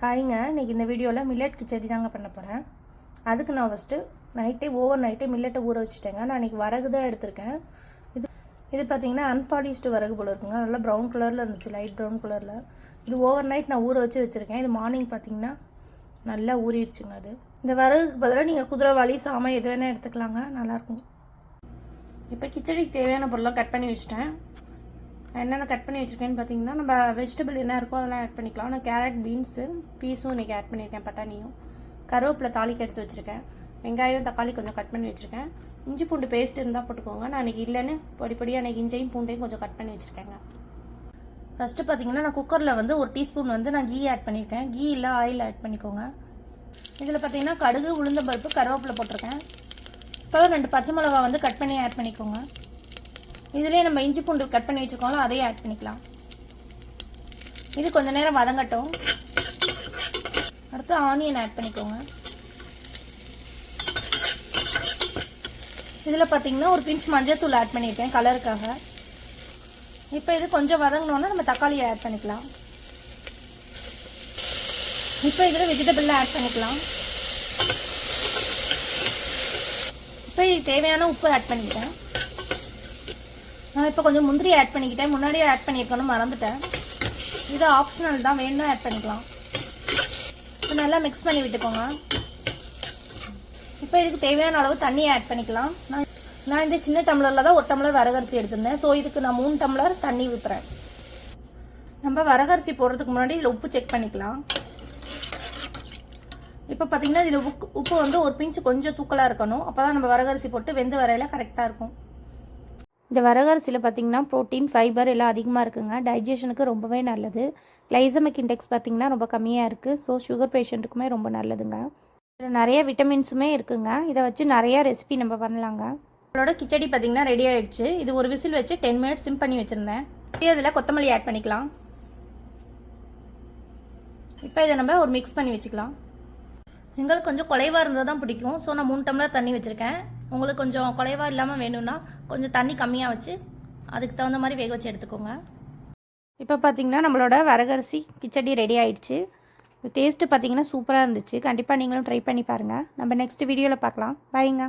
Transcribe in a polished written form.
ஹாய்ங்க, இன்றைக்கி இந்த வீடியோவில் மில்லட் கிச்சடி தாங்க பண்ண போகிறேன். அதுக்கு நான் ஃபஸ்ட்டு ஓவர் நைட்டே மில்லட்டை ஊற வச்சுட்டேங்க. நான் இன்றைக்கி வரகு தான் எடுத்திருக்கேன். இது பார்த்திங்கன்னா அன்பாலிஷ்டு வரகு போல் இருக்குங்க. நல்லா ப்ரௌன் கலரில் இருந்துச்சு, லைட் ப்ரௌன் கலரில். இது ஓவர் நைட் நான் ஊற வச்சுருக்கேன். இது மார்னிங் பார்த்திங்கன்னா நல்லா ஊறிடுச்சுங்க. அது இந்த வரகுக்கு பதிலாக நீங்கள் குதிரைவாளி சாமை எது வேணால் எடுத்துக்கலாங்க, நல்லாயிருக்கும். இப்போ கிச்சடிக்கு தேவையான பொருளாக கட் பண்ணி வச்சுட்டேன். என்னென்ன கட் பண்ணி வச்சுருக்கேன்னு பார்த்தீங்கன்னா, நம்ம வெஜிடபிள் என்ன இருக்கோ அதெல்லாம் ஆட் பண்ணிக்கலாம். நான் கேரட், பீன்ஸு, பீஸும் இன்றைக்கி ஆட் பண்ணியிருக்கேன், பட்டாணியும். கருவேப்பிலை தாளிக்கு எடுத்து வச்சுருக்கேன். வெங்காயம், தக்காளி கொஞ்சம் கட் பண்ணி வச்சுருக்கேன். இஞ்சி பூண்டு பேஸ்ட் இருந்தால் போட்டுக்கோங்க. நான் இன்றைக்கி இல்லைன்னு பொடிப்படியாக அன்றைக்கி இஞ்சியும் பூண்டையும் கொஞ்சம் கட் பண்ணி வச்சுருக்கேங்க. ஃபஸ்ட்டு பார்த்தீங்கன்னா நான் குக்கரில் வந்து 1 டீஸ்பூன் வந்து நான் கீ ஆட் பண்ணியிருக்கேன். கீ இல்லை ஆயில் ஆட் பண்ணிக்கோங்க. இதில் பார்த்தீங்கன்னா கடுகு, உளுந்தம்பருப்பு, கருவேப்பிலை போட்டிருக்கேன். இப்போ 2 பச்சை மிளகா வந்து கட் பண்ணி ஆட் பண்ணிக்கோங்க. இதிலே நம்ம இஞ்சி பூண்டு கட் பண்ணி வச்சுக்கோங்களோ அதையும் ஆட் பண்ணிக்கலாம். இது கொஞ்சம் நேரம் வதங்கட்டும். அடுத்து ஆனியன் ஆட் பண்ணிக்கோங்க. இதில் பார்த்தீங்கன்னா ஒரு பிஞ்ச் மஞ்சள் தூள் ஆட் பண்ணியிருக்கேன் கலருக்காக. இப்போ இது கொஞ்சம் வதங்கினோன்னா நம்ம தக்காளியை ஆட் பண்ணிக்கலாம். இப்போ இதில் வெஜிடபிள்லாம் ஆட் பண்ணிக்கலாம். இப்போ இது தேவையான உப்பு ஆட் பண்ணிக்கிட்டேன். நான் இப்போ கொஞ்சம் முந்திரி ஆட் பண்ணிக்கிட்டேன். முன்னாடியே ஆட் பண்ணியிருக்கணும், மறந்துட்டேன். இது ஆப்ஷனல் தான், வேணும்னா ஆட் பண்ணிக்கலாம். இப்போ நல்லா மிக்ஸ் பண்ணி விட்டுக்கோங்க. இப்போ இதுக்கு தேவையான அளவு தண்ணியை ஆட் பண்ணிக்கலாம். நான் இந்த சின்ன டம்ளரில் தான் 1 டம்ளர் வரகரிசி எடுத்திருந்தேன். ஸோ இதுக்கு நான் 3 டம்ளர் தண்ணி ஊற்றுறேன். நம்ம வரகரிசி போடுறதுக்கு முன்னாடி இதில் உப்பு செக் பண்ணிக்கலாம். இப்போ பார்த்தீங்கன்னா இதில் உப்பு வந்து ஒரு பிஞ்சு கொஞ்சம் தூக்கலாக இருக்கணும். அப்போ தான் நம்ம வரகரிசி போட்டு வெந்து வரையில் கரெக்டாக இருக்கும். இந்த வரகரிசியில் பார்த்திங்கன்னா ப்ரோட்டீன், ஃபைபர் எல்லாம் அதிகமாக இருக்குங்க. டைஜஷனுக்கு ரொம்பவே நல்லது. கிளைசமிக் இண்டெக்ஸ் பார்த்திங்கன்னா ரொம்ப கம்மியாக இருக்குது. ஸோ சுகர் பேஷண்ட்டுக்குமே ரொம்ப நல்லதுங்க. இதில் நிறைய விட்டமின்ஸுமே இருக்குங்க. இதை வச்சு நிறையா ரெசிபி நம்ம பண்ணலாங்க. நம்மளோட கிச்சடி பார்த்திங்கன்னா ரெடி ஆகிடுச்சு. இது ஒரு விசில் வச்சு 10 மினிட்ஸ் சிம் பண்ணி வச்சுருந்தேன். இதில் கொத்தமல்லி ஆட் பண்ணிக்கலாம். இப்போ இதை நம்ம ஒரு மிக்ஸ் பண்ணி வச்சுக்கலாம். எங்களுக்கு கொஞ்சம் குலைவாக இருந்தால் தான் பிடிக்கும். ஸோ நான் 3 டம்ளர் தண்ணி வச்சுருக்கேன். உங்களுக்கு கொஞ்சம் குலைவாக இல்லாமல் வேணும்னா கொஞ்சம் தண்ணி கம்மியாக வச்சு அதுக்கு தகுந்த மாதிரி வேக வச்சு எடுத்துக்கோங்க. இப்போ பார்த்திங்கன்னா நம்மளோட வரகரிசி கிச்சடி ரெடி ஆகிடுச்சு. டேஸ்ட்டு பார்த்திங்கன்னா சூப்பராக இருந்துச்சு. கண்டிப்பாக நீங்களும் ட்ரை பண்ணி பாருங்கள். நம்ம நெக்ஸ்ட் வீடியோவில் பார்க்கலாம். பாய்ங்க.